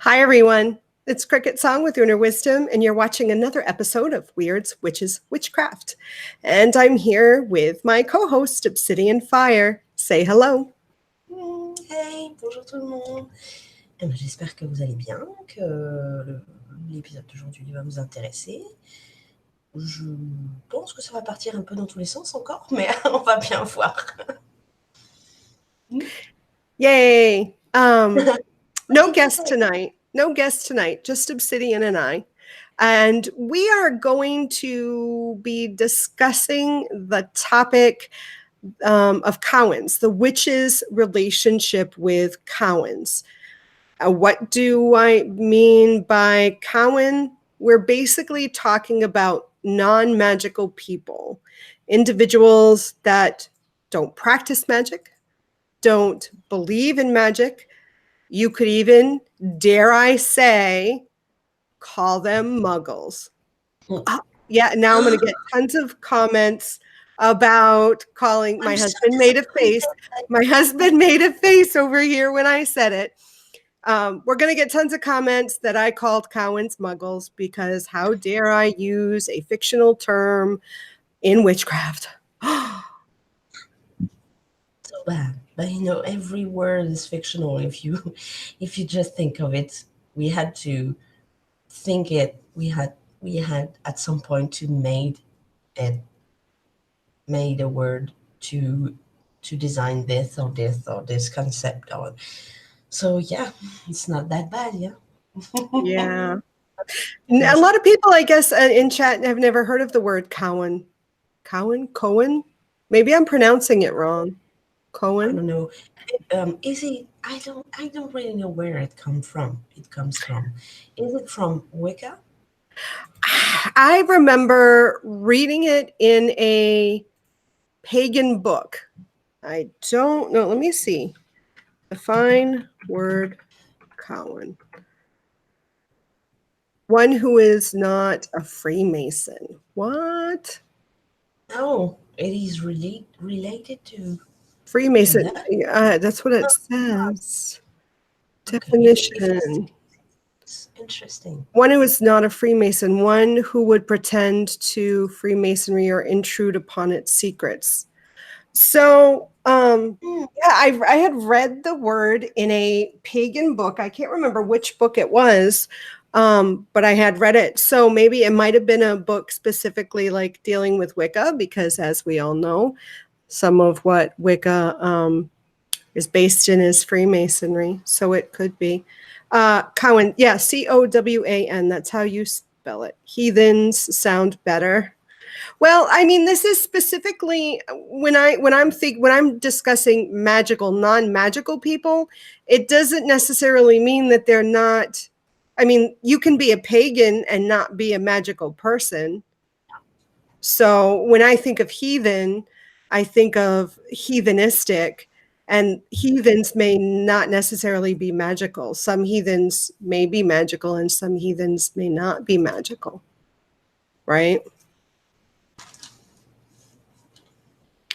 Hi, everyone. It's CricketSong with Inner Wisdom, and you're watching another episode of Wyrds, Witches, Witchcraft. And I'm here with my co-host, Obsidian Fire. Say hello. Hey, bonjour tout le monde. J'espère que vous allez bien, que l'épisode d'aujourd'hui va vous intéresser. Je pense que ça va partir un peu dans tous les sens encore, mais on va bien voir. Yay. No guest tonight. No guest tonight, just Obsidian and I. And we are going to be discussing the topic of Cowans, the witch's relationship with Cowans. What do I mean by Cowan? We're basically talking about non-magical people, individuals that don't practice magic, don't believe in magic. You could even, dare I say, call them muggles. Yeah, now I'm going to get tons of comments about calling my husband made a face. My husband made a face over here when I said it. We're going to get tons of comments that I called Cowans muggles because how dare I use a fictional term in witchcraft? So bad. But you know, every word is fictional. If you just think of it, we had to think it. We had at some point to made a word to design this or this concept on. So yeah, it's not that bad, yeah. Yeah. A lot of people, I guess, in chat have never heard of the word Cowan. Cowan? Maybe I'm pronouncing it wrong. Cowan? I don't know. Is it? I don't really know where it comes from. Is it from Wicca? I remember reading it in a pagan book. I don't know. Let me see. Define word Cowan. One who is not a Freemason. What? No, it is related to Freemason. That's what it says. Okay. Definition. It's interesting. One who is not a Freemason. One who would pretend to Freemasonry or intrude upon its secrets. So, yeah, I had read the word in a pagan book. I can't remember which book it was, but I had read it. So maybe it might have been a book specifically like dealing with Wicca, because as we all know, some of what Wicca is based in is Freemasonry. So it could be. Cowan, yeah, Cowan. That's how you spell it. Heathens sound better. Well, I mean, this is specifically when I'm discussing magical, non-magical people, it doesn't necessarily mean that they're not. I mean, you can be a pagan and not be a magical person. So when I think of heathen, I think of heathenistic, and heathens may not necessarily be magical. Some heathens may be magical and some heathens may not be magical. Right?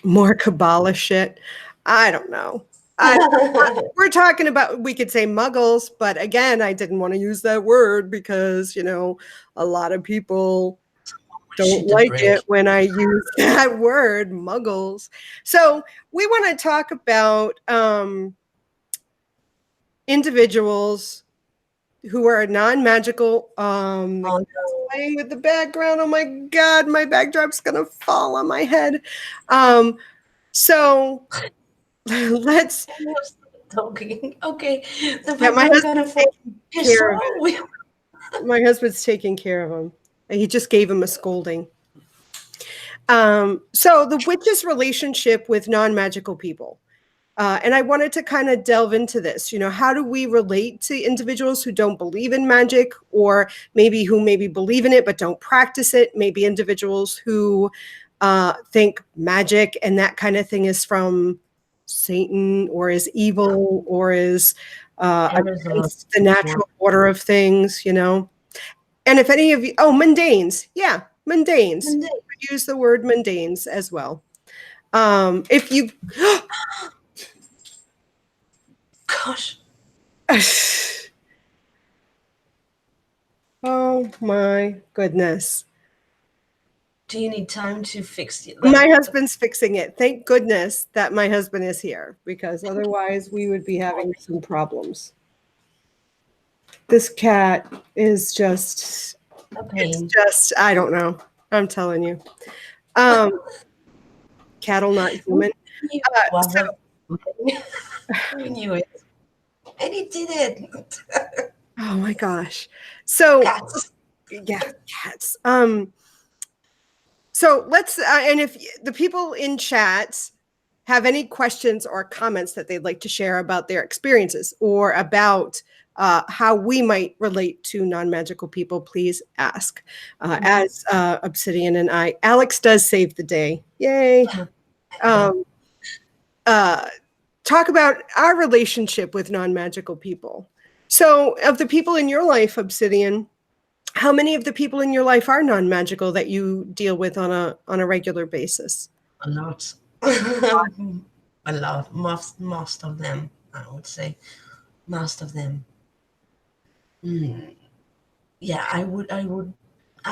More Kabbalah shit. I don't know. We're talking about, we could say muggles, but again, I didn't want to use that word because, you know, a lot of people don't like it when I use that word, muggles. So we want to talk about individuals who are non-magical. Playing with the background. Oh my God, my backdrop's gonna fall on my head. So let's talking. Okay. Yeah, my husband's taking care of him. He just gave him a scolding. So the witch's relationship with non-magical people. And I wanted to kind of delve into this. You know, how do we relate to individuals who don't believe in magic, or maybe who believe in it but don't practice it? Maybe individuals who think magic and that kind of thing is from Satan or is evil or is against the natural order of things, you know. And if any of you, mundanes. Yeah, mundanes. I use the word mundanes as well. If you... Gosh. Oh my goodness. Do you need time to fix it? My husband's fixing it. Thank goodness that my husband is here, because otherwise we would be having some problems. This cat is just, a it's pain. just, I don't know. I'm telling you. Cattle, not human. You So, we knew it. And he did it. oh my gosh. So, Cats. yeah, cats. So let's, and if the people in chat have any questions or comments that they'd like to share about their experiences or about how we might relate to non-magical people, please ask. As Obsidian and Alex does save the day. Yay. Talk about our relationship with non-magical people. So of the people in your life, Obsidian, how many of the people in your life are non-magical that you deal with on a regular basis? A lot. A lot. Most of them, I would say. Most of them. Yeah, I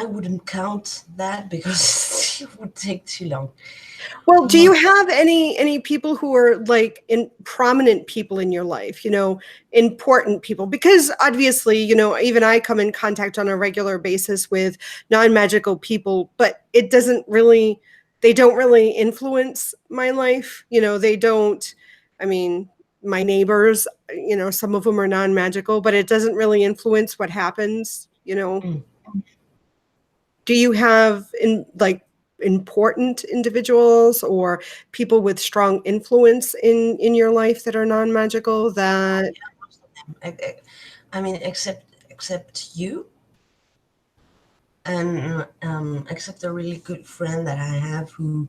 wouldn't count that because it would take too long. Well, do you have any people who are like in prominent people in your life, important people? Because obviously, even I come in contact on a regular basis with non-magical people, but they don't really influence my life. They don't, I mean, my neighbors, some of them are non-magical, but it doesn't really influence what happens. Do you have important individuals or people with strong influence in your life that are non-magical that Most of them. I mean, except you, and except a really good friend that I have who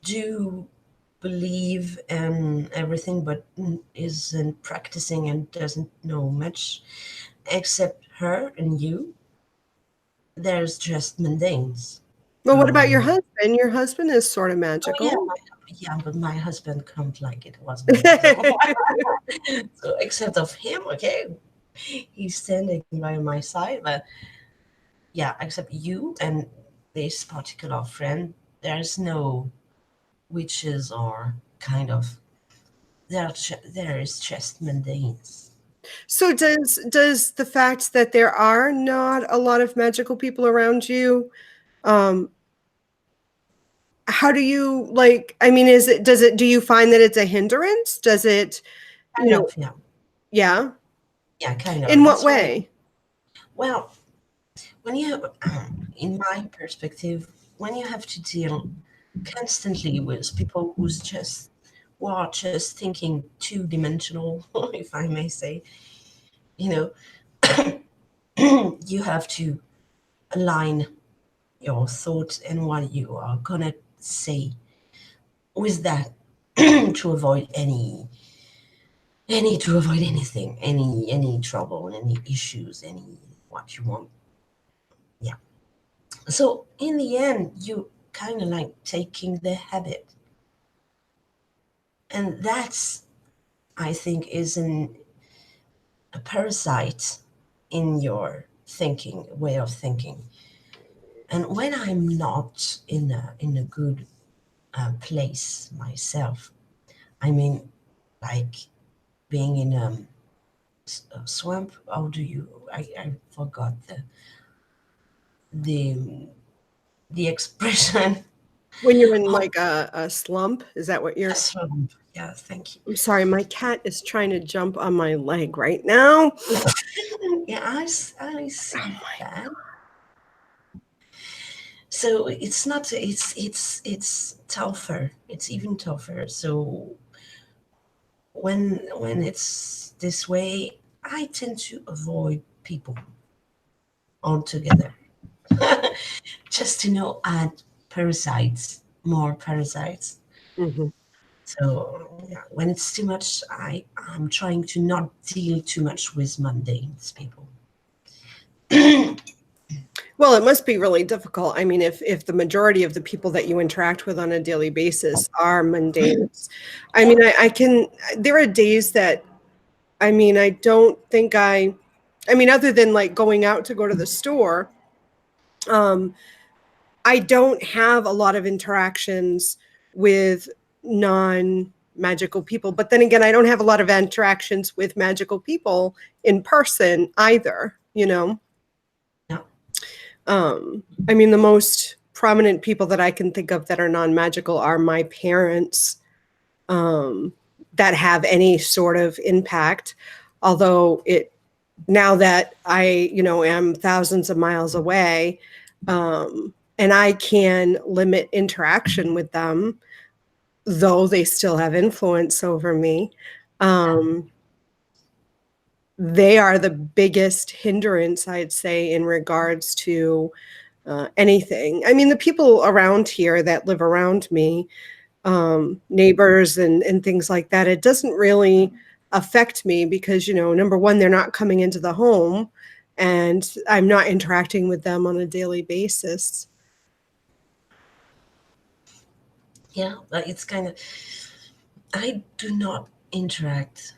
do believe in everything, but isn't practicing and doesn't know much. Except her and you, there's just mundanes. well, what about your husband? Your husband is sort of Oh yeah, magical. yeah, but my husband can't like it was me. So, so except of him, okay, he's standing by my side. But yeah, except you and this particular friend, there's no witches or kind of there is just mundanes. So does the fact that there are not a lot of magical people around you, um how do you do you find that it's a hindrance? Does it, you Kind know of, yeah, yeah? yeah, kind of. In what That's why. way? Well, when you have, in my perspective, when you have to deal constantly with people who are just thinking two-dimensional, if I may say, you know, you have to align your thoughts and what you are gonna say with that to avoid to avoid anything, any trouble, any issues, any what you want. Yeah. So in the end, you kind of like taking the habit, and that's I think is a parasite in your thinking way of thinking. And when I'm not in a good place myself, I mean, like being in a swamp. How do you? I forgot the the expression. When you're in Oh, like a slump, is that what a you're? swamp. Yeah, thank you. I'm sorry, my cat is trying to jump on my leg right now. Yeah, I Oh see my. that. So it's not. It's tougher. It's even tougher. So when it's this way, I tend to avoid people altogether. Just to know add parasites, more parasites. Mhm. So yeah, when it's too much, I'm trying to not deal too much with mundane people. Well, it must be really difficult. I mean, if the majority of the people that you interact with on a daily basis are mundane, I Yeah. mean, I can. There are days that, I mean, I don't think I I mean, other than like going out to go to the store, I don't have a lot of interactions with non-magical people. But then again, I don't have a lot of interactions with magical people in person either, you know? Yeah. I mean, the most prominent people that I can think of that are non-magical are my parents, that have any sort of impact. Although now that I, am thousands of miles away, and I can limit interaction with them, though they still have influence over me. They are the biggest hindrance, I'd say, in regards to anything. I mean, the people around here that live around me, neighbors and things like that, it doesn't really affect me because, number one, they're not coming into the home and I'm not interacting with them on a daily basis. Yeah, it's kind of, I do not interact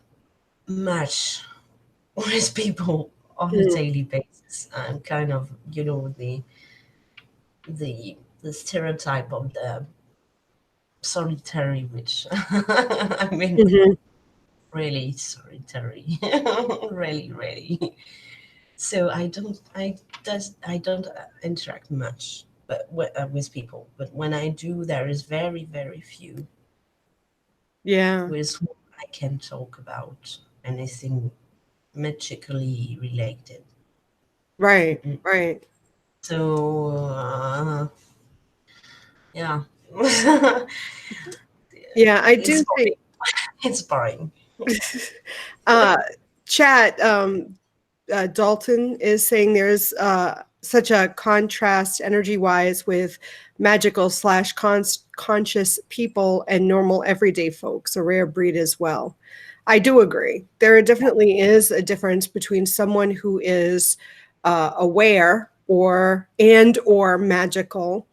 much with people on a Mm. daily basis. I'm kind of, the stereotype of the solitary witch. I mean, Mhm. really solitary, really, really. So I don't interact much, but with people. But when I do, there is very, very few Yeah. with whom I can talk about anything magically related. Right. Mm-mm. Right. So yeah, Yeah, I it's do boring. think It's boring. uh chat Dalton is saying there's such a contrast energy wise with magical slash conscious people and normal everyday folks, a rare breed as well. I do agree. There definitely is a difference between someone who is aware or magical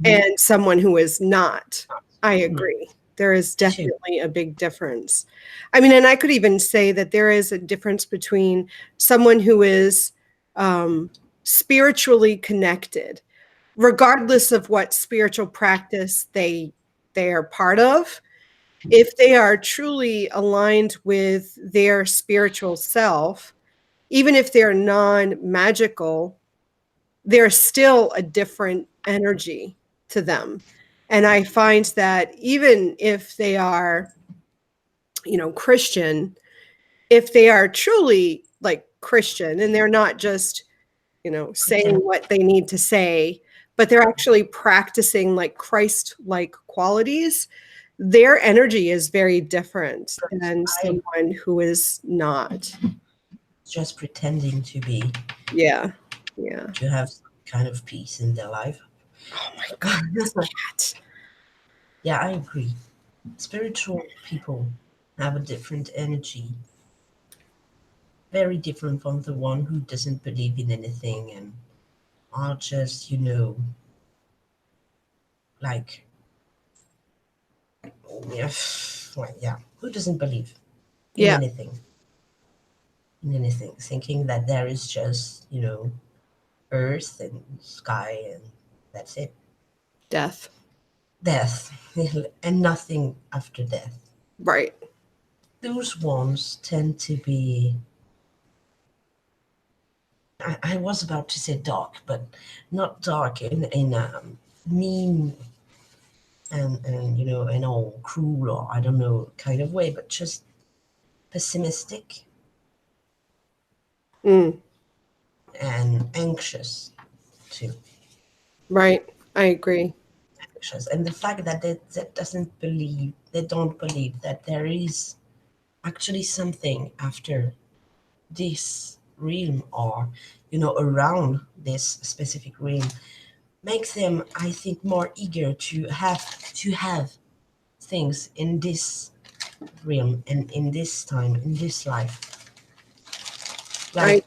Mhm. and someone who is not. I Mm. agree. There is Two. definitely a big difference. I mean, and I could even say that there is a difference between someone who is spiritually connected, regardless of what spiritual practice they are part of. If they are truly aligned with their spiritual self, even if they're non-magical, there's still a different energy to them. And I find that even if they are, Christian, if they are truly like Christian and they're not just, saying Pretend. what they need to say, but they're actually practicing like Christ like qualities, their energy is very different than I someone who is not. just pretending to be, Yeah. Yeah. to have some kind of peace in their life. Oh my God, this cat. Yeah, I agree. Spiritual people have a different energy, very different from the one who doesn't believe in anything and are just, like, yeah, well, yeah, who doesn't believe in Yeah. anything, thinking that there is just, earth and sky and that's it. Death. Death, and nothing after death. Right. Those ones tend to be, I was about to say dark, but not dark in a mean and an all cruel or I don't know kind of way, but just pessimistic Mm, and anxious too. right. I agree. Anxious. And the fact that they don't believe that there is actually something after this realm or around this specific realm makes them, I think, more eager to have things in this realm and in this time, in this life. I Like,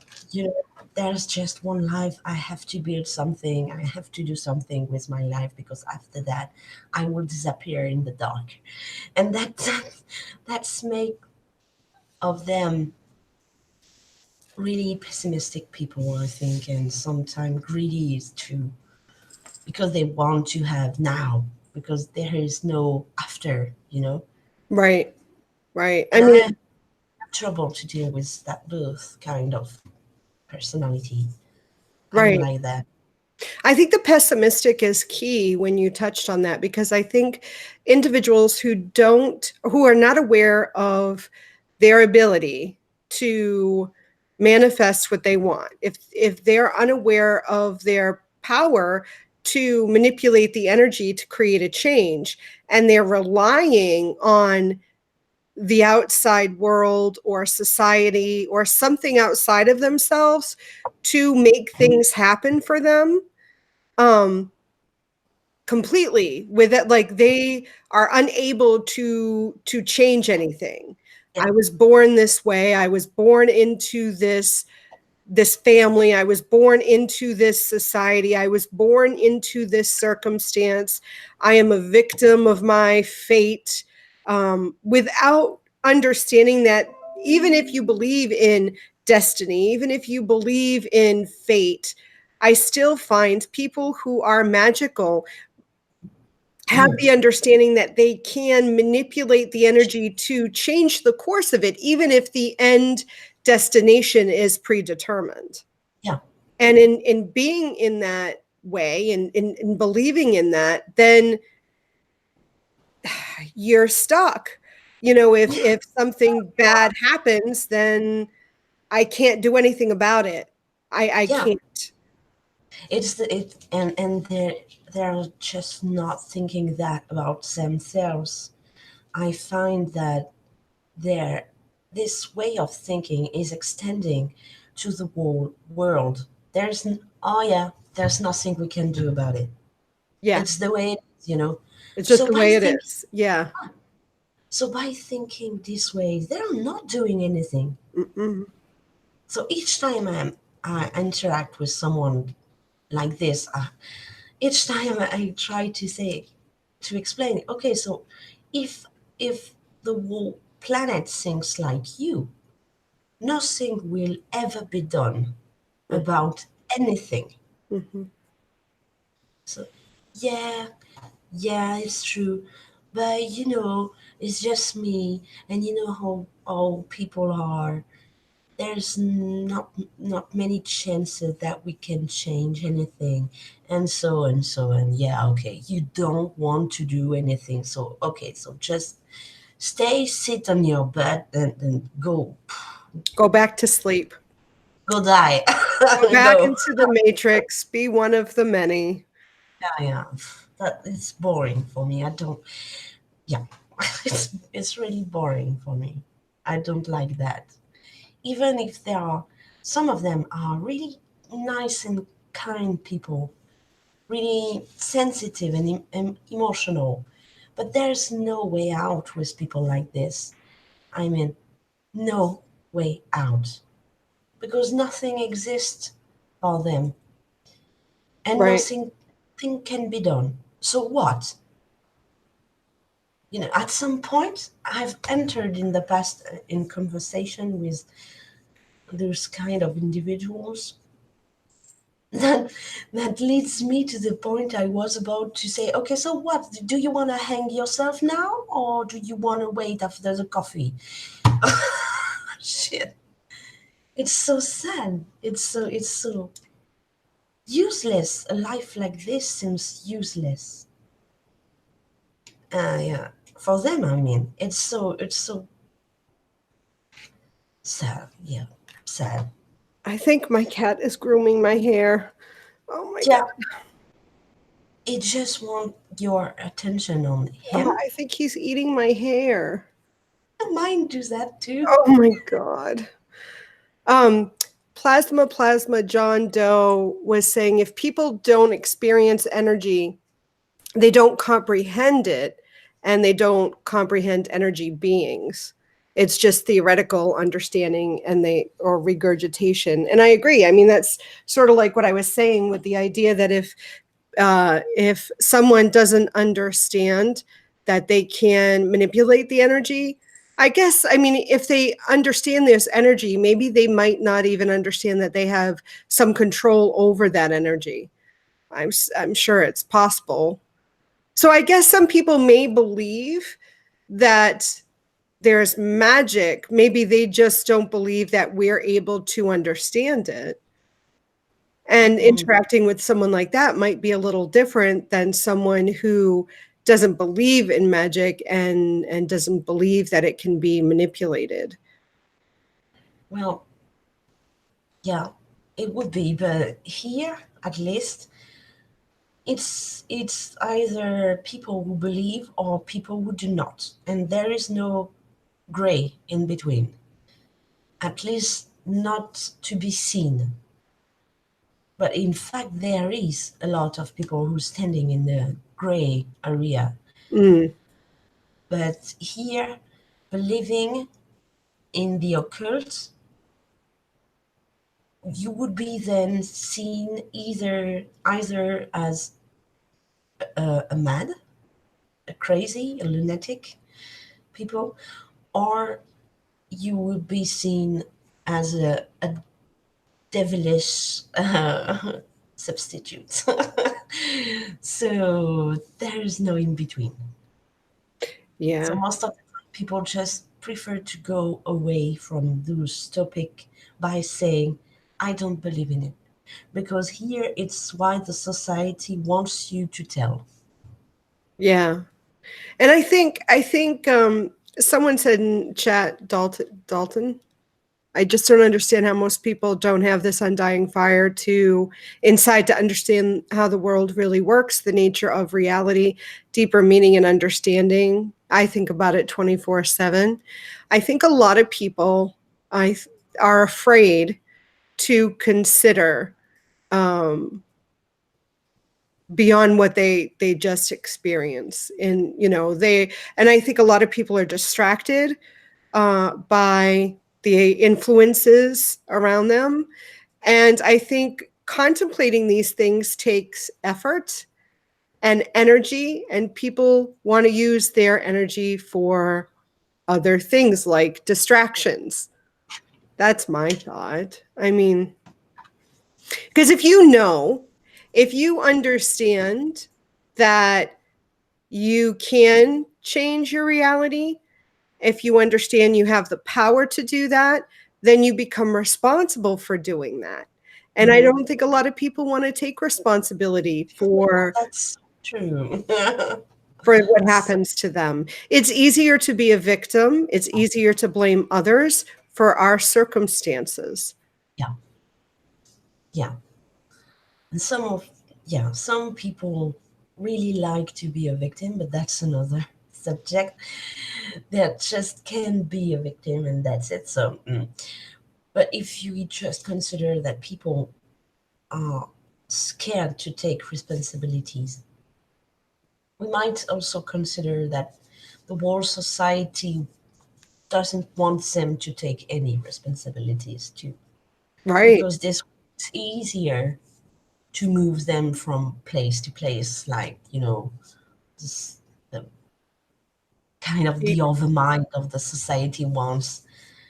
there's just one life. I have to build something. I have to do something with my life because after that, I will disappear in the dark. And that's make of them really pessimistic people, I think, and sometimes greedy is too, because they want to have now, because there is no after, you know. Right. Right. I And I mean, have trouble to deal with that both kind of personality. I don't right. like that. I think the pessimistic is key when you touched on that, because I think individuals who are not aware of their ability to manifest what they want, if they're unaware of their power to manipulate the energy to create a change, and they're relying on the outside world or society or something outside of themselves to make things happen for them, um completely with it, like they are unable to change anything. Yeah, I was born this way, I was born into this family, I was born into this society, I was born into this circumstance, I am a victim of my fate, without understanding that even if you believe in destiny, even if you believe in fate, I still find people who are magical have the understanding that they can manipulate the energy to change the course of it, even if the end destination is predetermined. yeah, And in being in that way and in believing in that, then you're stuck. If something bad happens, then I can't do anything about it. I yeah. can't. It's the it and they're just not thinking that about themselves. I find that their this way of thinking is extending to the whole world. Oh yeah, there's nothing we can do about it. Yeah, It's the way it is, you know. it's just So the by way it think is. Yeah. so by thinking this way, they're not doing anything. Mm-mm. So each time I interact with someone like this, each time I try to explain. Okay, so if if the whole planet thinks like you, nothing will ever be done about anything. Mm-hmm. So yeah, yeah, it's true, but it's just me, and you know how people are. There's not many chances that we can change anything, and so and so, and yeah, okay, you don't want to do anything, so okay, so just sit on your bed and Go back to sleep. go die. Go back Go. into the matrix. Be one of the many. Yeah, yeah, that is boring for me. I don't. Yeah, it's really boring for me. I don't like that. Even if there are some of them are really nice and kind people, really sensitive and emotional, but there's no way out with people like this. I mean, no way out, because nothing exists for them, and Right. nothing thing can be done. So what? At some point, I've entered in the past in conversation with those kind of individuals that that leads me to the point I was about to say, okay, so what? Do you want to hang yourself now, or do you want to wait after the coffee? Shit. It's so sad. It's so useless. A life like this seems useless. Yeah. For them, I mean, it's so sad. Yeah. Sad. I think my cat is grooming my hair. Oh my God. Yeah. It just want your attention on him. I think he's eating my hair. Mine do that too. Oh my God. Um, Plasma John Doe was saying if people don't experience energy, they don't comprehend it, and they don't comprehend energy beings. It's just theoretical understanding or regurgitation. And I agree. I mean, that's sort of like what I was saying with the idea that if someone doesn't understand that they can manipulate the energy, I guess, I mean, if they understand this energy, maybe they might not even understand that they have some control over that energy. I'm sure it's possible. So I guess some people may believe that there's magic. Maybe they just don't believe that we're able to understand it. And interacting with someone like that might be a little different than someone who doesn't believe in magic and doesn't believe that it can be manipulated. Well, yeah, it would be, but here at least it's either people who believe or people who do not, and there is no gray in between. At least not to be seen. But in fact, there is a lot of people who are standing in the gray area. Mm, But here, believing in the occult, you would be then seen either as a mad, a crazy, a lunatic people, or you would be seen as a devilish substitute. So there is no in between. So yeah. most of the time, people just prefer to go away from those topic by saying, "I don't believe in it," because here it's why the society wants you to tell. Yeah. And I think someone said in chat, Dalton, I just don't understand how most people don't have this undying fire to inside to understand how the world really works, the nature of reality, deeper meaning and understanding. I think about it 24/7. I think a lot of people I are afraid to consider um, beyond what they just experience. And and I think a lot of people are distracted by the influences around them. And I think contemplating these things takes effort and energy, and people want to use their energy for other things like distractions. That's my thought. I mean, because if you understand that you can change your reality, if you understand you have the power to do that, then you become responsible for doing that. And I Mhm. don't think a lot of people want to take responsibility That's true. for what happens to them. It's easier to be a victim. It's easier to blame others for our circumstances. Yeah, yeah. And some people really like to be a victim, but that's another subject. That just can be a victim and that's it. So, but if you just consider that people are scared to take responsibilities, we might also consider that the whole society doesn't want them to take any responsibilities too, Right. because this it's easier to move them from place to place, like this, the kind of The the other mind of the society wants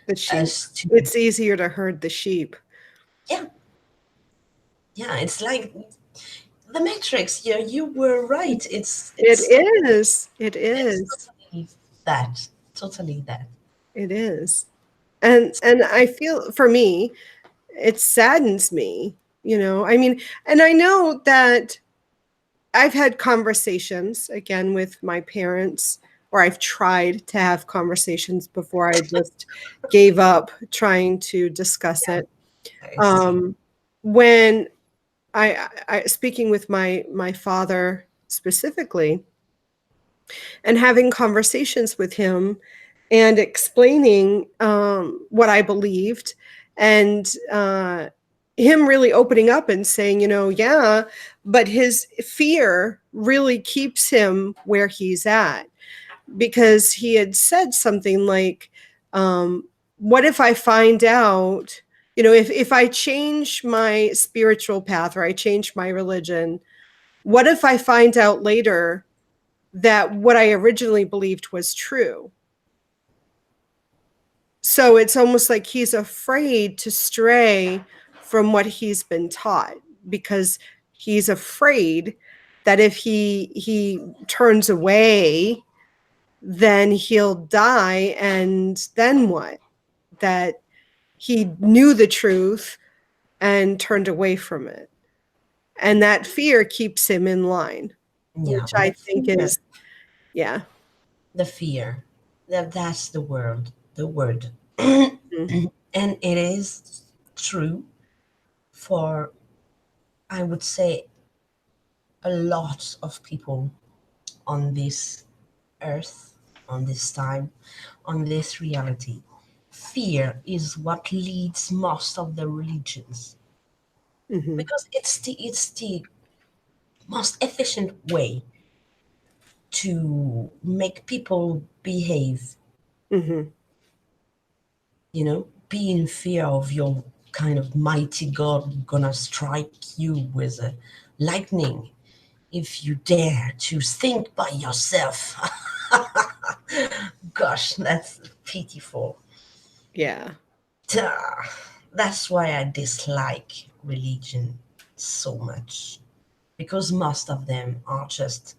the sheep. us to. It's easier to herd the sheep. Yeah, yeah, it's like the Matrix. Yeah, you were right. It Totally, is. It it's is. totally that, totally that. It is. And I feel for me, it saddens me, I mean, and I know that I've had conversations again with my parents, or I've tried to have conversations before I just gave up trying to discuss Yeah, it. I see. Um, when I speaking with my father specifically, and having conversations with him and explaining what I believed, and him really opening up and saying, yeah, but his fear really keeps him where he's at, because he had said something like, what if I find out, if I change my spiritual path or I change my religion, what if I find out later that what I originally believed was true? So it's almost like he's afraid to stray from what he's been taught, because he's afraid that if he turns away, then he'll die, and then what? That he knew the truth and turned away from it. And that fear keeps him in line, Yeah, which I think is, yeah. the fear. That's the word. The word. Mhm. And it is true for, I would say, a lot of people on this earth, on this time, on this reality. Fear is what leads most of the religions, Mhm. because it's the most efficient way to make people behave, Mhm. be in fear of your kind of mighty God gonna strike you with a lightning if you dare to think by yourself. Gosh, that's pitiful. Yeah. Duh. That's why I dislike religion so much, because most of them are just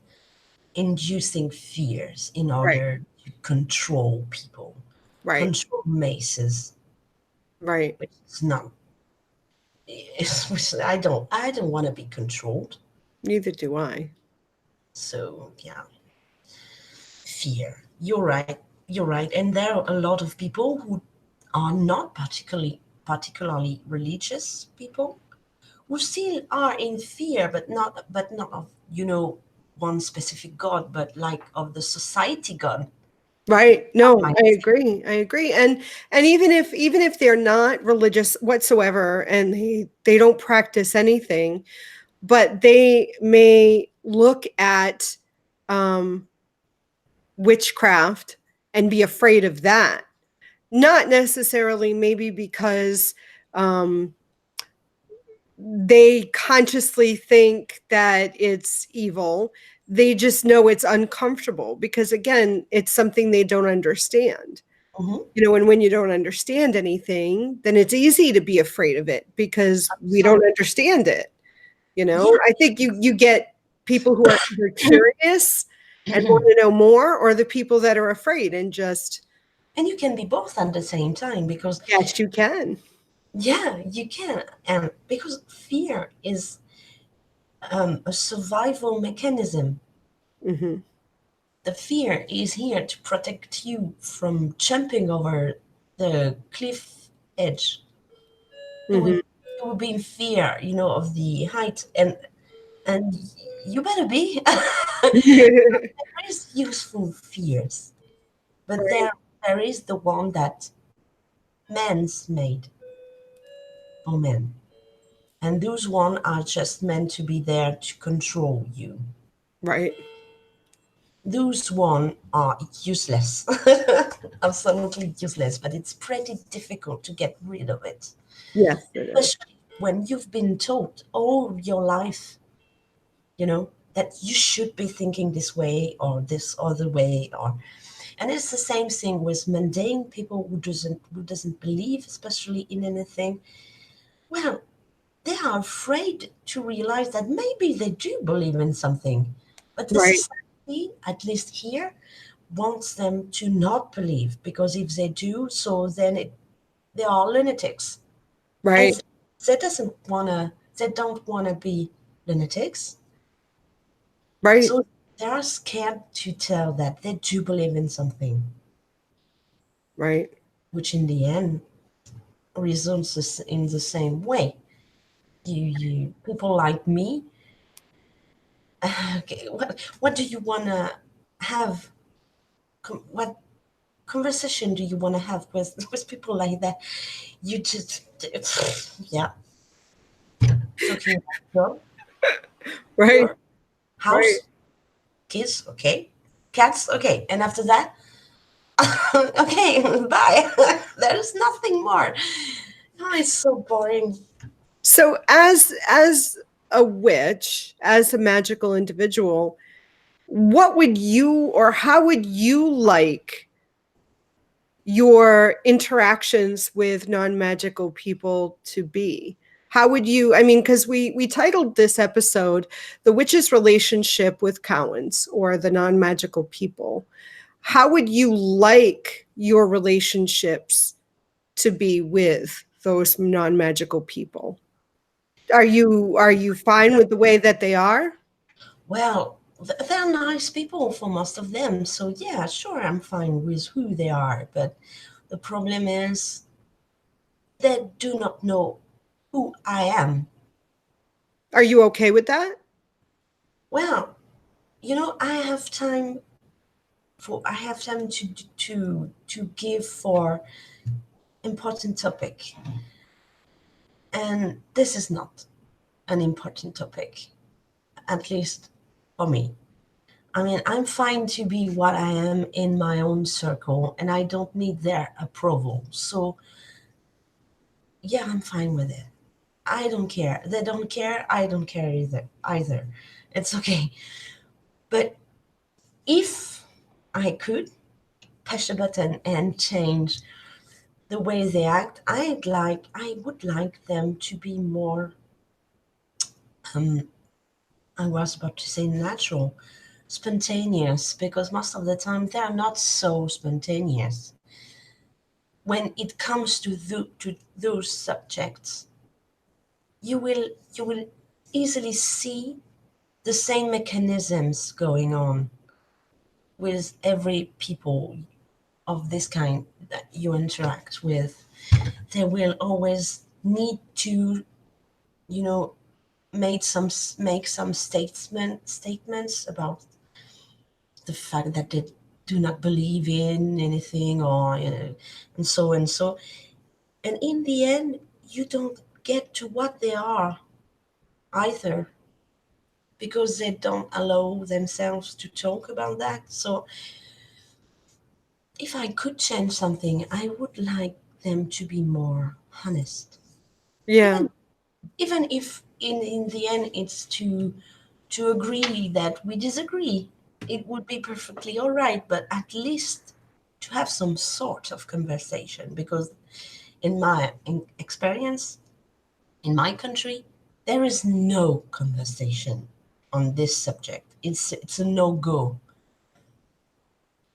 inducing fears in Right. order to control people, Right. control masses, Right. which is not. Which I don't want to be controlled. Neither do I. So yeah, fear. You're right. You're right. And there are a lot of people who are not particularly religious people, who still are in fear, but not of one specific god, but like of the society god. Right. That No, might I say. agree. I agree. And even if they're not religious whatsoever, and they don't practice anything, but they may look at um witchcraft and be afraid of that. Not necessarily maybe because um they consciously think that it's evil. They just know it's uncomfortable because, again, it's something they don't understand. Hmm. And when you don't understand anything, then it's easy to be afraid of it because we don't Absolutely. understand it. Yeah. I think you get people who are either curious and want to know more, or the people that are afraid and just, And you can be both at the same time, because yes, you can. yeah, you can. And because fear is a survival mechanism. Hmm. The fear is here to protect you from jumping over the cliff edge. You Hmm. would you would be in fear, of the height, and you better be. There is useful fears, but Right. there is the one that man's made for men, and those one are just meant to be there to control you. Right. Those one are useless, absolutely useless, but it's pretty difficult to get rid of it, Yes, it is. especially when you've been taught all your life, that you should be thinking this way or this other way, or and it's the same thing with mundane people who doesn't believe, especially in anything. Well, they are afraid to realize that maybe they do believe in something, but the Right. society, at least here, wants them to not believe, because if they do so, then they are lunatics, and Right. they don't wanna be lunatics, Right. so they are scared to tell that they do believe in something, Right. which in the end results in the same way. You people like me. Okay, what do you wanna have? What conversation do you want to have with people like that? You just, yeah, talking about job, Right. work, Right. house, kids, okay, cats, okay, and after that, okay, bye. There's nothing more. Oh, it's so boring. So as a witch, as a magical individual, what would you, or how would you like your interactions with non-magical people to be? How would you, I mean, because we titled this episode The Witch's Relationship with Cowans, or the Non-Magical People. How would you like your relationships to be with those non-magical people? Are you fine with the way that they are? Well, they're nice people for most of them. So, yeah, sure, I'm fine with who they are. But the problem is they do not know who I am. Are you okay with that? Well, I have time to give for important topic, and this is not an important topic, at least for me. I mean, I'm fine to be what I am in my own circle, and I don't need their approval. So, yeah, I'm fine with it. I don't care. They don't care. I don't care either. It's okay. But if I could push a button and change the way they act, I would like them to be more, um, I was about to say natural, spontaneous, because most of the time they are not so spontaneous. When it comes to those subjects, you will easily see the same mechanisms going on with every people of this kind that you interact with. They will always need to, you know, make some statements about the fact that they do not believe in anything, or and so and so. And in the end, you don't get to what they are either, because they don't allow themselves to talk about that. So if I could change something, I would like them to be more honest. Yeah. Even even if in the end it's to agree that we disagree, it would be perfectly all right, but at least to have some sort of conversation, because in my experience, in my country, there is no conversation on this subject. It's a no go.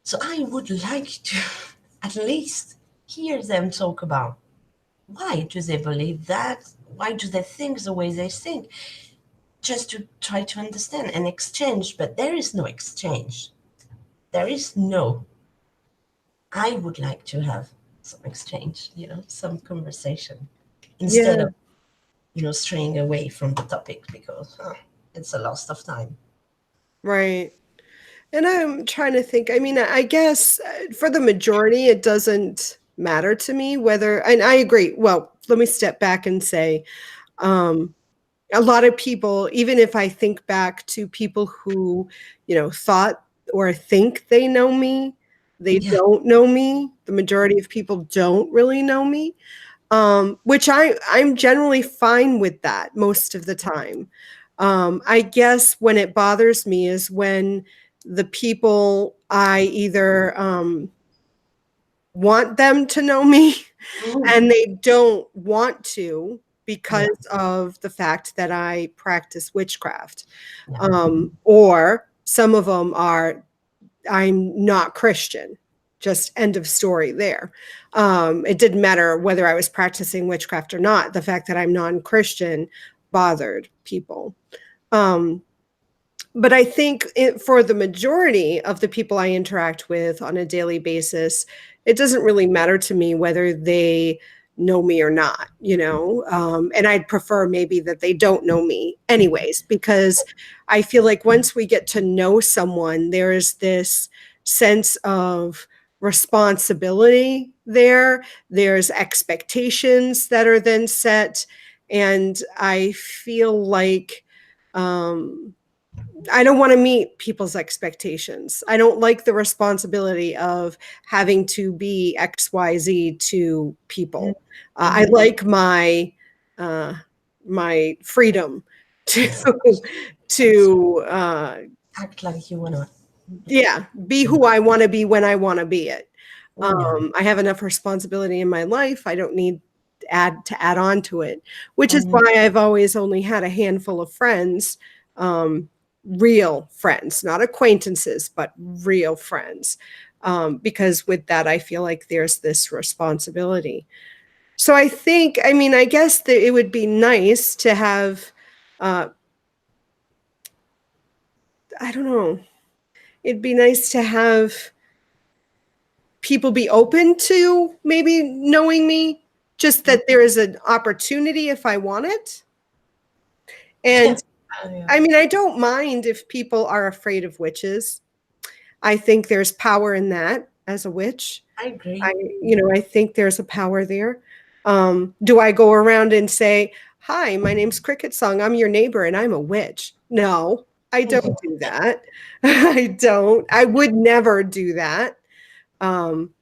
So I would like to at least hear them talk about why do they believe that? Why do they think the way they think? Just to try to understand and exchange, but there is no exchange. There is no. I would like to have some exchange, some conversation instead Yeah. of, straying away from the topic, because it's a loss of time. Right. And I'm trying to think. I mean, I guess for the majority, it doesn't matter to me whether, and I agree. Well, let me step back and say, um, a lot of people, even if I think back to people who, thought or think they know me, they Yeah. don't know me. The majority of people don't really know me, which I'm generally fine with that most of the time. I guess when it bothers me is when the people I either want them to know me Mhm. and they don't want to because Yeah. of the fact that I practice witchcraft. Yeah. Or some of them are, I'm not Christian. Just end of story there. It didn't matter whether I was practicing witchcraft or not. The fact that I'm non-Christian bothered people. Um, but I think for the majority of the people I interact with on a daily basis, it doesn't really matter to me whether they know me or not, and I'd prefer maybe that they don't know me anyways, because I feel like once we get to know someone, there is this sense of responsibility there. There's expectations that are then set. And I feel like, I don't want to meet people's expectations. I don't like the responsibility of having to be XYZ to people. I Mhm. like uh, my freedom to Yes. to Act like you wanna. yeah, be Yeah. who I want to be when I want to be it. Yeah. I have enough responsibility in my life. I don't need to add on to it, which is Mhm. why I've always only had a handful of friends, real friends, not acquaintances, but real friends. Because with that, I feel like there's this responsibility. So I think, I mean, I guess that it would be nice to have, I don't know, it'd be nice to have people be open to maybe knowing me, just that there is an opportunity if I want it. And Yeah. Yeah. I mean, I don't mind if people are afraid of witches. I think there's power in that as a witch. I I, agree. I think there's a power there. Do I go around and say, "Hi, my name's CricketSong. I'm your neighbor and I'm a witch"? No, I don't do that. I don't. I would never do that. Um,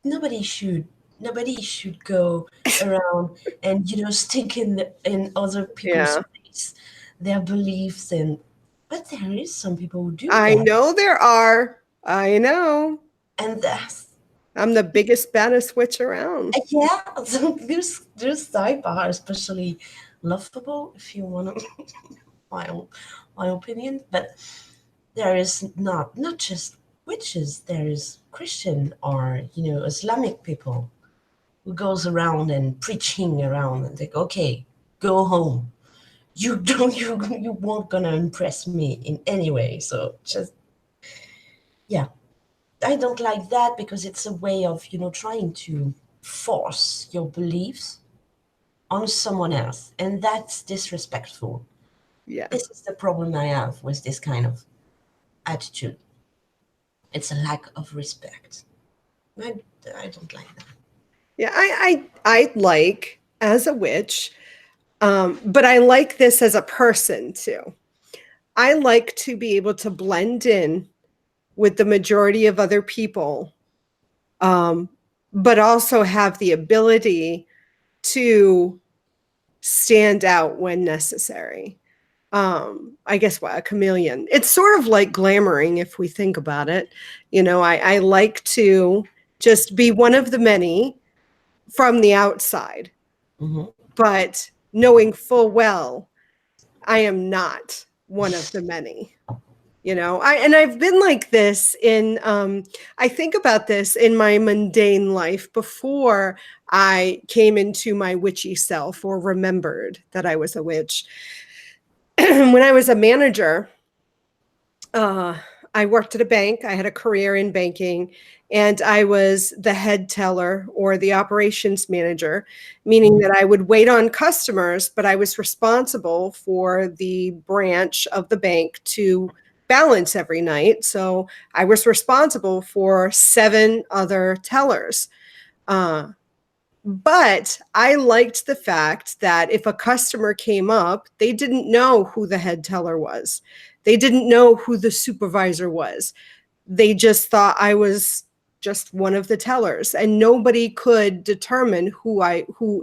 Nobody should. Nobody should go around and stick in other people's yeah. face their beliefs and. But there is some people who do I that, know there are. I know. and that's I'm the biggest, baddest witch around. yeah. So those type are especially laughable if you want to my own, my opinion. But there is not just witches. There is Christian or Islamic people who goes around and preaching around and like, okay, go home. You don't you won't gonna impress me in any way. So just yeah, I don't like that because it's a way of trying to force your beliefs on someone else, and that's disrespectful. Yeah. This is the problem I have with this kind of attitude. It's a lack of respect. I, I don't like that. Yeah. I like as a witch, but I like this as a person too. I like to be able to blend in with the majority of other people, um, but also have the ability to stand out when necessary. I guess what a chameleon. It's sort of like glamoring if we think about it. I like to just be one of the many from the outside, Hmm. but knowing full well I am not one of the many. I've been like this in I think about this in my mundane life before I came into my witchy self or remembered that I was a witch. When I was a manager, uh, I worked at a bank. I had a career in banking, and I was the head teller or the operations manager, meaning that I would wait on customers, but I was responsible for the branch of the bank to balance every night. So I was responsible for 7 other tellers. Uh, but I liked the fact that if a customer came up, they didn't know who the head teller was. They didn't know who the supervisor was. They just thought I was just one of the tellers, and nobody could determine who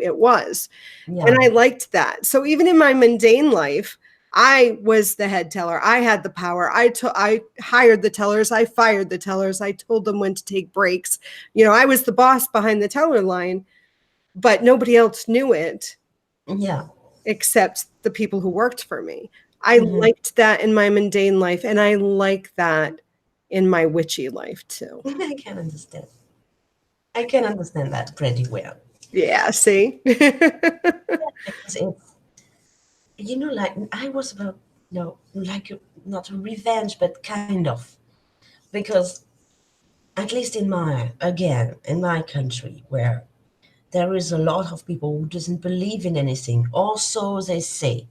it was. And Yeah, I liked that. So even in my mundane life, I was the head teller. I had the power. I hired the tellers. I fired the tellers. I told them when to take breaks. I was the boss behind the teller line, but nobody else knew it yeah. except the people who worked for me. I Hmm. liked that in my mundane life, and I like that in my witchy life too. I can understand. I can understand that pretty well. Yeah, see? Because it's, like I was about, like not a revenge, but kind of. Because at least in my country, where there is a lot of people who doesn't believe in anything, also they say,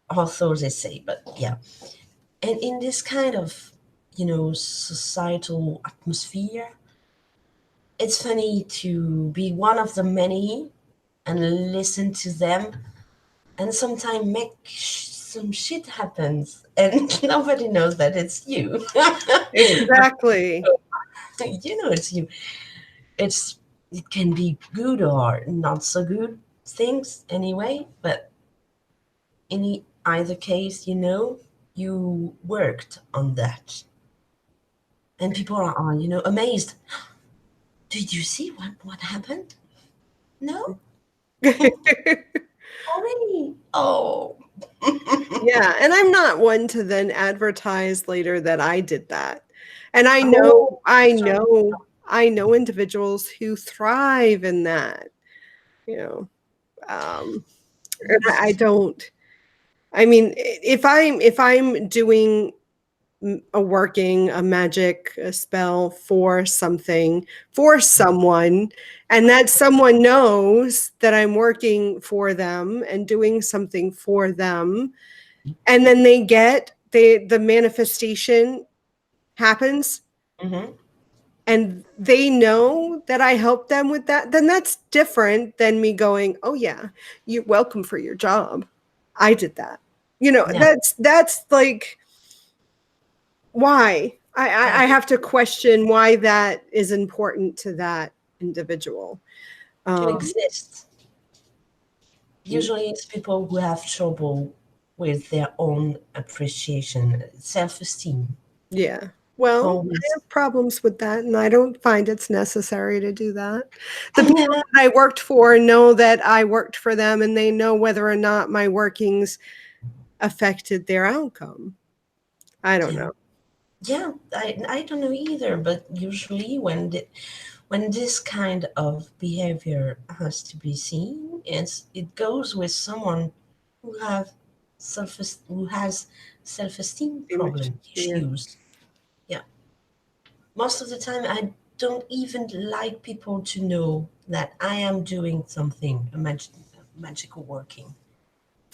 but yeah. And in this kind of, societal atmosphere, it's funny to be one of the many and listen to them and sometimes make some shit happens and nobody knows that it's you. Exactly. It's you. It can be good or not so good things anyway, but either case, you worked on that. and people are amazed. Did you see what happened? No, already. Oh, Yeah, and I'm not one to then advertise later that I did that. And oh, sorry. I know individuals who thrive in that, you know. And I don't. I mean, if I'm doing a magic, a spell for something, for someone, and that someone knows that I'm working for them and doing something for them, and then the manifestation happens, Mm-hmm. and they know that I helped them with that, then that's different than me going, oh yeah, you're welcome for your job, I did that. Yeah, That's like, why yeah, I have to question why that is important to that individual. to um exist. Usually, it's people who have trouble with their own appreciation, self-esteem. yeah, well, I Always. have problems with that, and I don't find it's necessary to do that. The people that I worked for know that I worked for them, and they know whether or not my workings affected their outcome. I don't Yeah. know. Yeah, I don't know either, but usually when this kind of behavior has to be seen, it goes with someone who have who has self-esteem Image, problem yeah. issues. Yeah, most of the time I don't even like people to know that I am doing something magical working.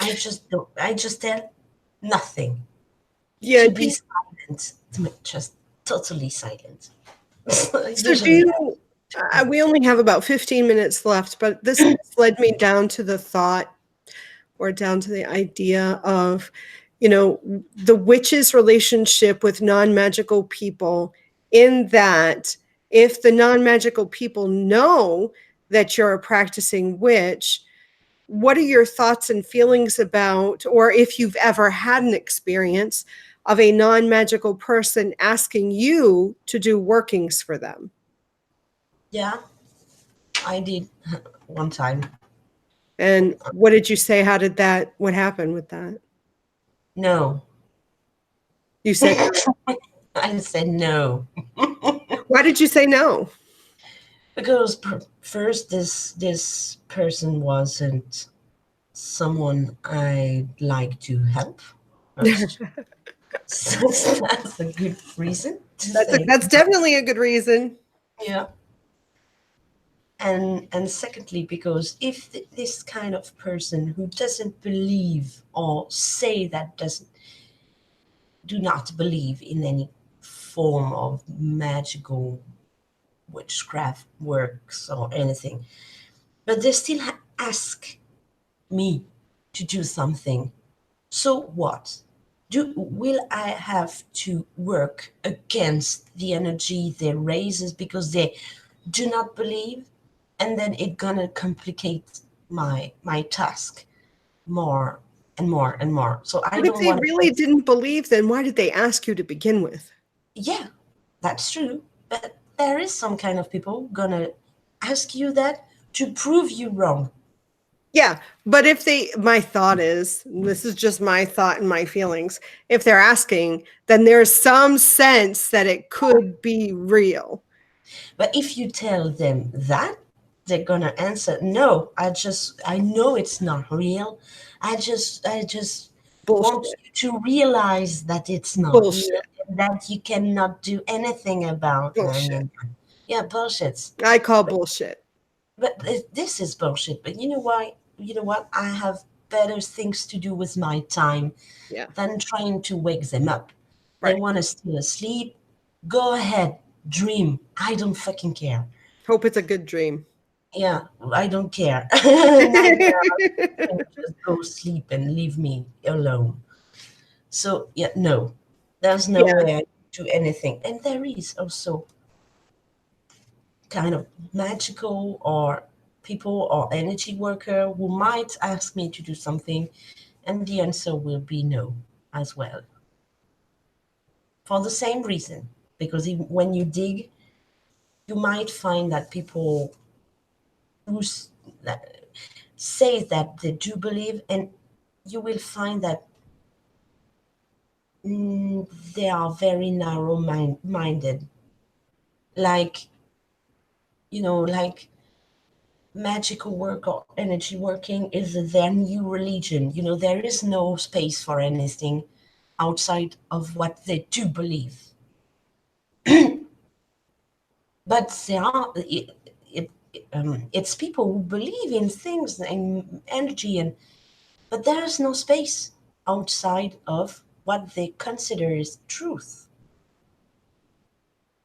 I just don't. I just tell nothing Yeah, to be silent, just totally silent. so do Usually, you we only have about 15 minutes left, but this has led me down to the thought, or down to the idea of, the witch's relationship with non-magical people, in that if the non-magical people know that you're a practicing witch, what are your thoughts and feelings about, or if you've ever had an experience of a non-magical person asking you to do workings for them? yeah, I did one time. And what did you say? What happened with that? No, You said, I said no why did you say no? because first this person wasn't someone I like to help first. So that's a good reason to say That's definitely a good reason. yeah. And secondly, because if this kind of person who doesn't believe or say that doesn't do not believe in any form of magical witchcraft works or anything, but they still ask me to do something. So what? Will I have to work against the energy they raises because they do not believe, and then it gonna complicate my task more and more and more. So I But if don't they want to really waste. didn't believe, then why did they ask you to begin with? Yeah, that's true. But there is some kind of people gonna ask you that to prove you wrong. Yeah, but my thought is, this is just my thought and my feelings. If they're asking, then there's some sense that it could be real. But if you tell them that, they're gonna answer, no, I know it's not real. I just want Bullshit. you to realize that it's not real Bullshit. and that you cannot do anything about it. Bullshit. Yeah, bullshit. I call But bullshit. this is bullshit. But you know why? You know what? I have better things to do with my time Yeah, than trying to wake them up. They right. want to still asleep. Go ahead, dream. I don't fucking care. Hope it's a good dream. Yeah, I don't care. Nightmare, can just go sleep and leave me alone. So yeah, no, there's no Yeah. way I do anything. And there is also kind of magical or people or energy worker who might ask me to do something, and the answer will be no as well. For the same reason. because when you dig, you might find that people who say that they do believe, and you will find that they are very narrow-minded. Like, like magical work or energy working is their new religion. There is no space for anything outside of what they do believe. But it's people who believe in things and energy, but there is no space outside of what they consider is truth.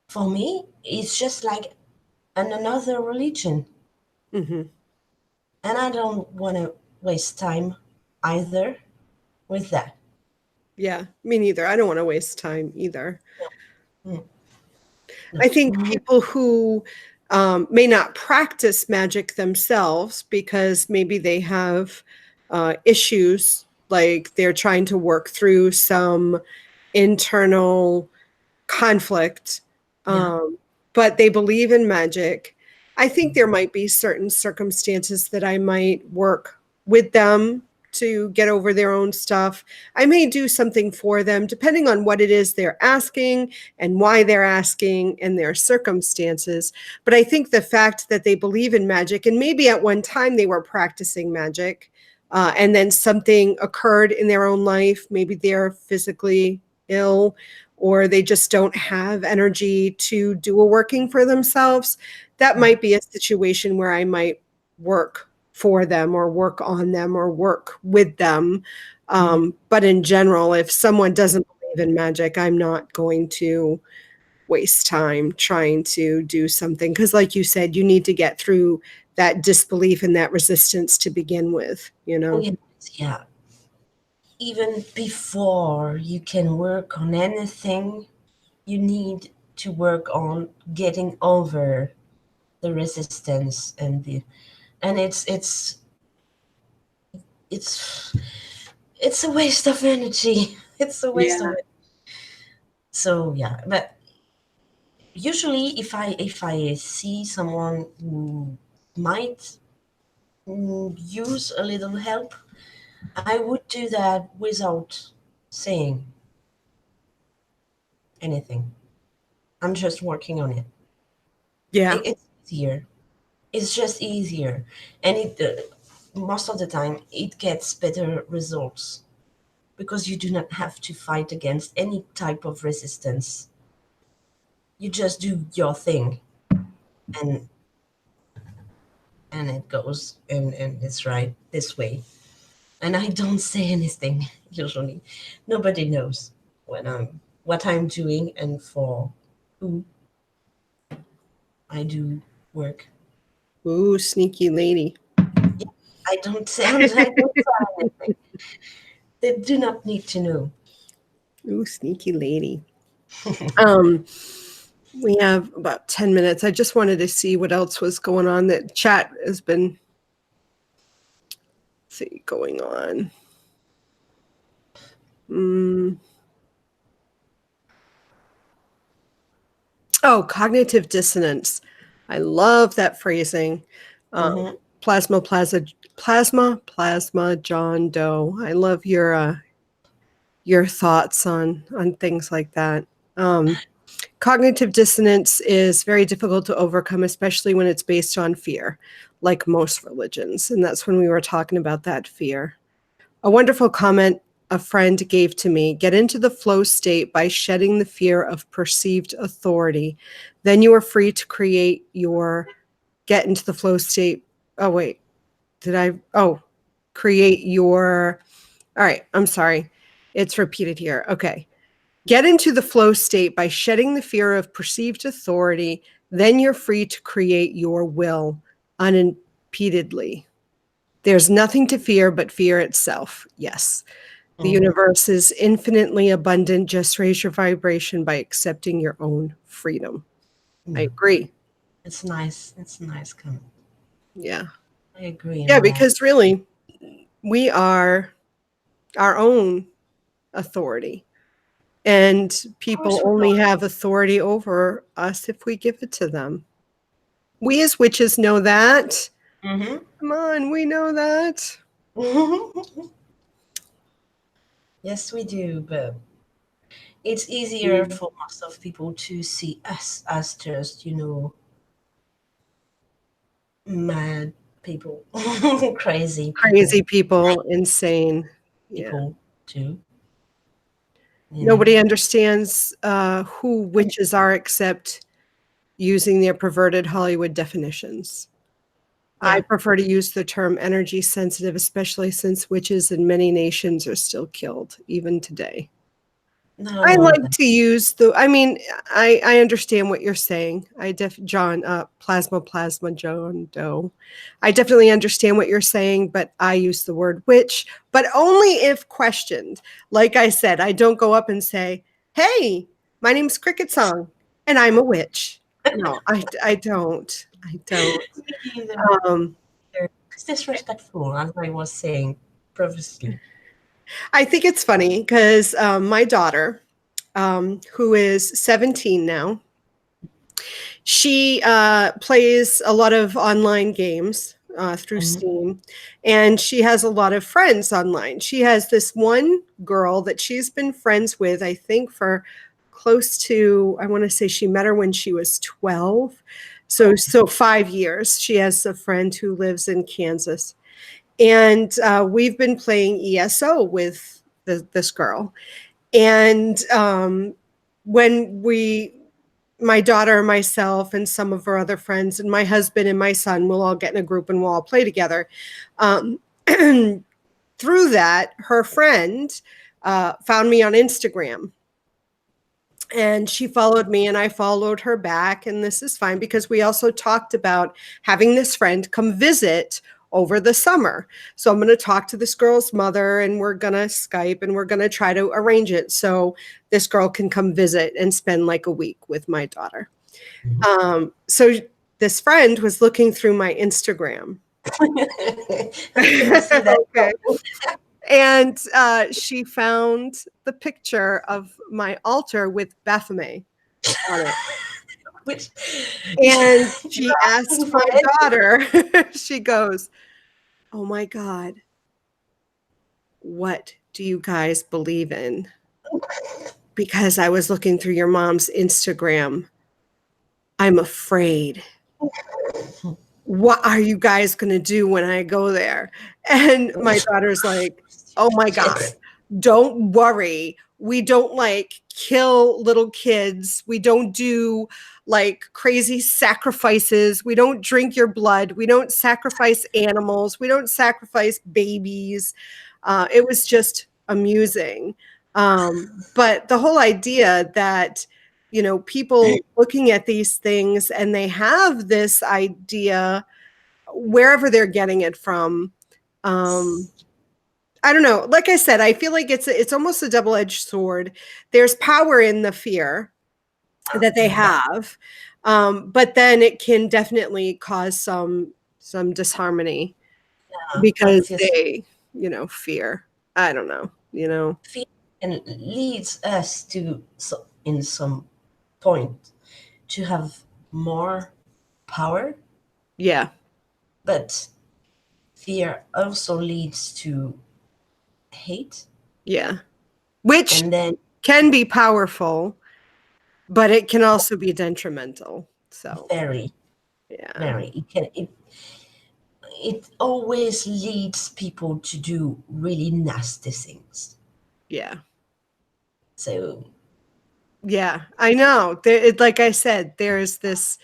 For me, it's just like another religion. Mm-hmm. And I don't want to waste time either with that. Yeah, me neither. I don't want to waste time either. No, I no. think people who may not practice magic themselves because maybe they have issues, like they're trying to work through some internal conflict, Yeah. but they believe in magic. I think there might be certain circumstances that I might work with them to get over their own stuff. I may do something for them depending on what it is they're asking and why they're asking and their circumstances. But I think the fact that they believe in magic, and maybe at one time they were practicing magic, and then something occurred in their own life, maybe they're physically ill or they just don't have energy to do a working for themselves, that might be a situation where I might work for them or work on them or work with them. But in general, if someone doesn't believe in magic, I'm not going to waste time trying to do something. Because like you said, you need to get through that disbelief and that resistance to begin with, Oh, yeah. Even before you can work on anything, you need to work on getting over the resistance and it's it's a waste of energy. It's a waste of Yeah. it. So yeah, but usually if I see someone who might use a little help, I would do that without saying anything. I'm just working on it. Yeah. It's easier. It's just easier, and it most of the time it gets better results because you do not have to fight against any type of resistance. You just do your thing, and it goes, and it's right this way. And I don't say anything usually. Nobody knows what I'm doing and for who I do work. Ooh, sneaky lady. I don't sound I don't say anything. They do not need to know. Ooh, sneaky lady. Um, we have about 10 minutes. I just wanted to see what else was going on. That chat has been, going on. Oh, cognitive dissonance. I love that phrasing. Hmm. Plasma, John Doe. I love your thoughts on things like that. Cognitive dissonance is very difficult to overcome, especially when it's based on fear, like most religions. And that's when we were talking about that fear. A wonderful comment a friend gave to me: get into the flow state by shedding the fear of perceived authority. Then you are free to get into the flow state. Oh, wait. Create your. All right. I'm sorry. It's repeated here. Okay. Get into the flow state by shedding the fear of perceived authority. Then you're free to create your will unimpededly. There's nothing to fear but fear itself. Yes. The Hmm. universe is infinitely abundant. Just raise your vibration by accepting your own freedom. I Yeah. agree. It's nice. It's a nice comment. Yeah. I agree Yeah, on that. because really, we are our own authority. And course people we're only have authority over us if we give it to them. We as witches know that. not. Come on, we know that. Yes, we do, but it's easier for most of people to see us as just, mad people, crazy Crazy people, people, insane. Yeah. people too. Nobody understands who witches are except using their perverted Hollywood definitions. I Yeah, prefer to use the term energy sensitive, especially since witches in many nations are still killed, even today. not I all of like them. to use I understand what you're saying. Plasma, John Doe. I definitely understand what you're saying, but I use the word witch, but only if questioned. Like I said, I don't go up and say, hey, my name's CricketSong and I'm a witch. No, I don't. I don't. Me neither. Um, It's disrespectful, as I was saying previously. I think it's funny because my daughter, who is 17 now, she plays a lot of online games through Mhm. Steam, and she has a lot of friends online. She has this one girl that she's been friends with, I think, for close to, I want to say she met her when she was 12. So 5 years. She has a friend who lives in Kansas. And we've been playing ESO with this girl. And when my daughter, myself, and some of her other friends, and my husband and my son will all get in a group and we'll all play together. Um, through that, her friend found me on Instagram and she followed me and I followed her back. And this is fine because we also talked about having this friend come visit over the summer. So I'm going to talk to this girl's mother and we're going to Skype and we're going to try to arrange it so this girl can come visit and spend like a week with my daughter. So this friend was looking through my Instagram. I can see that. Okay. And she found the picture of my altar with Baphomet on it. Which And you're she asked asking for my it. daughter, she goes, oh my God, what do you guys believe in? Because I was looking through your mom's Instagram. I'm afraid. What are you guys going to do when I go there? And my daughter's like, oh my God, Shit. don't worry. We don't like kill little kids. We don't do like crazy sacrifices. We don't drink your blood. We don't sacrifice animals. We don't sacrifice babies. It was just amusing. But the whole idea that, people looking at these things and they have this idea wherever they're getting it from. I don't know. Like I said, I feel like it's almost a double-edged sword. There's power in the fear that they Yeah. have, but then it can definitely cause some disharmony because Obviously, they, fear. I don't know. fear and leads us to, in some point, to have more power, Yeah, but fear also leads to hate, yeah. Which and then can be powerful, but it can also be detrimental. So, very, yeah, very. It always leads people to do really nasty things. yeah. So Yeah, I know. Like I said, there's this.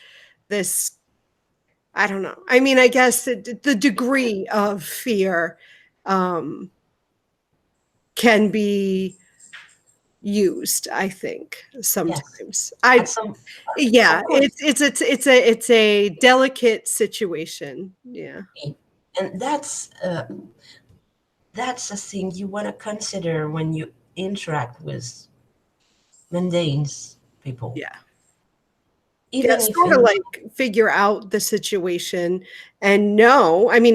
I don't know. I mean, I guess the degree of fear um, can be used. I think yes, sometimes. at some, Yeah. of course, It's a delicate situation. Yeah. and that's a thing you want to consider when you interact with mundane people. Yeah. even if sort of like figure out the situation and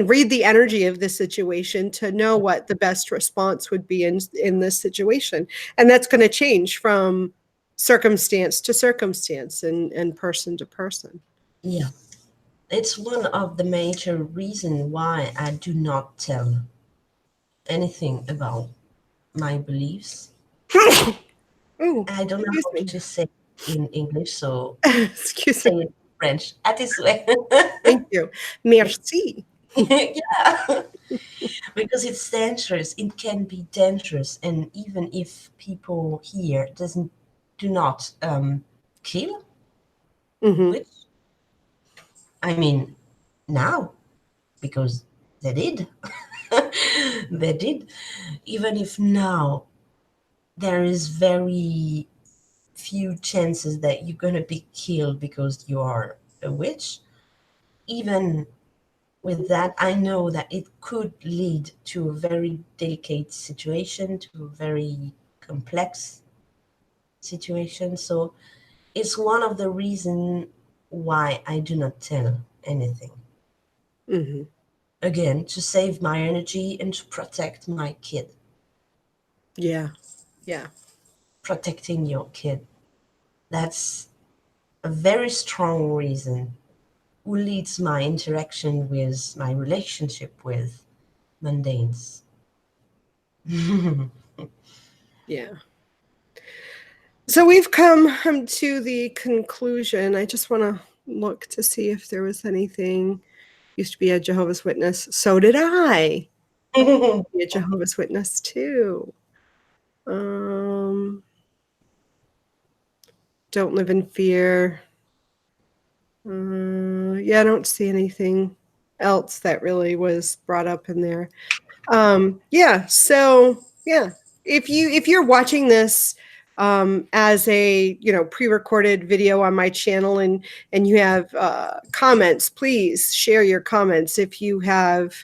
read the energy of the situation to know what the best response would be in this situation. And that's going to change from circumstance to circumstance and person to person. yeah, it's one of the major reasons why I do not tell anything about my beliefs. Oh, I don't know how excuse me. to say it in English, so Excuse say me. it in French. À tes souhaits. Thank you. Merci. Yeah, because it's dangerous. It can be dangerous, and even if people here do not kill, Mm-hmm. which I mean now because they did, they did. Even if now there is very few chances that you're gonna be killed because you are a witch, even with that, I know that it could lead to a very delicate situation, to a very complex situation. So it's one of the reasons why I do not tell anything. Mm-hmm. Again, to save my energy and to protect my kid. Yeah. Yeah. Protecting your kid. That's a very strong reason who leads my interaction with my relationship with mundanes. Yeah. So we've come to the conclusion. I just want to look to see if there was anything. Used to be a Jehovah's Witness. So did I. Be a Jehovah's Witness too. Don't live in fear. Yeah, I don't see anything else that really was brought up in there. Yeah, so yeah, if you're watching this as a pre-recorded video on my channel and you have comments, please share your comments. If you have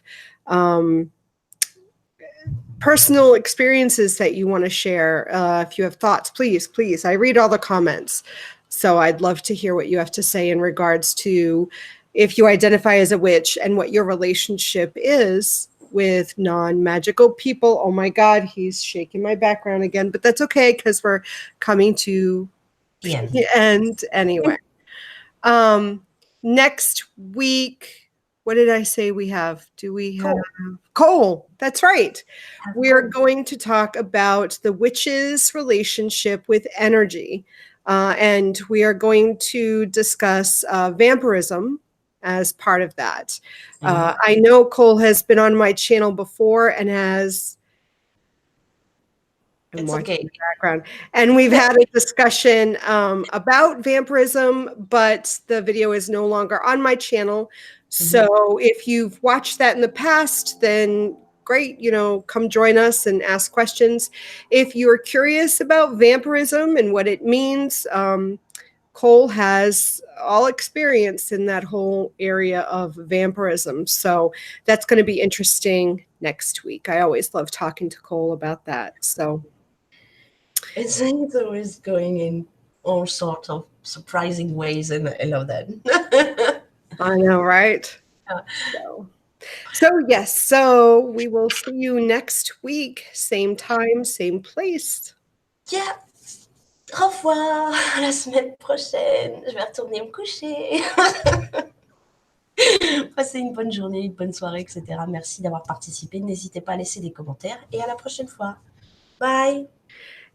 personal experiences that you want to share, if you have thoughts, please, I read all the comments. So I'd love to hear what you have to say in regards to if you identify as a witch and what your relationship is with non-magical people. Oh my God, he's shaking my background again, but that's okay because we're coming to the end anyway. Next week, what did I say we have? Do we have Cole? That's right. We are going to talk about the witch's relationship with energy. And we are going to discuss vampirism as part of that. I know Cole has been on my channel before and has I'm watching in the background. And we've had a discussion about vampirism, but the video is no longer on my channel. So if you've watched that in the past, then great, come join us and ask questions. If you're curious about vampirism and what it means, Cole has all experience in that whole area of vampirism. So that's going to be interesting next week. I always love talking to Cole about that. So it's always going in all sorts of surprising ways, and I love that. I know, right? So yes, so we will see you next week, same time, same place. Yeah. Au revoir, à la semaine prochaine. Je vais retourner me coucher. Passez une bonne journée, une bonne soirée, etc. Merci d'avoir participé. N'hésitez pas à laisser des commentaires et à la prochaine fois. Bye.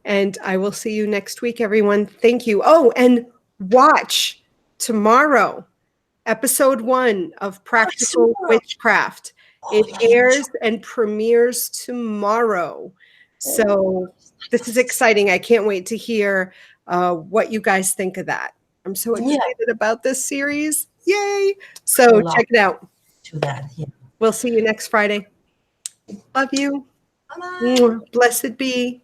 And I will see you next week, everyone. Thank you. Oh, and watch tomorrow, episode 1 of Practical Witchcraft. It airs and premieres tomorrow. So this is exciting. I can't wait to hear what you guys think of that. I'm so excited about this series. Yay. So check it out. To that, yeah. We'll see you next Friday. Love you. Bye-bye. Blessed be.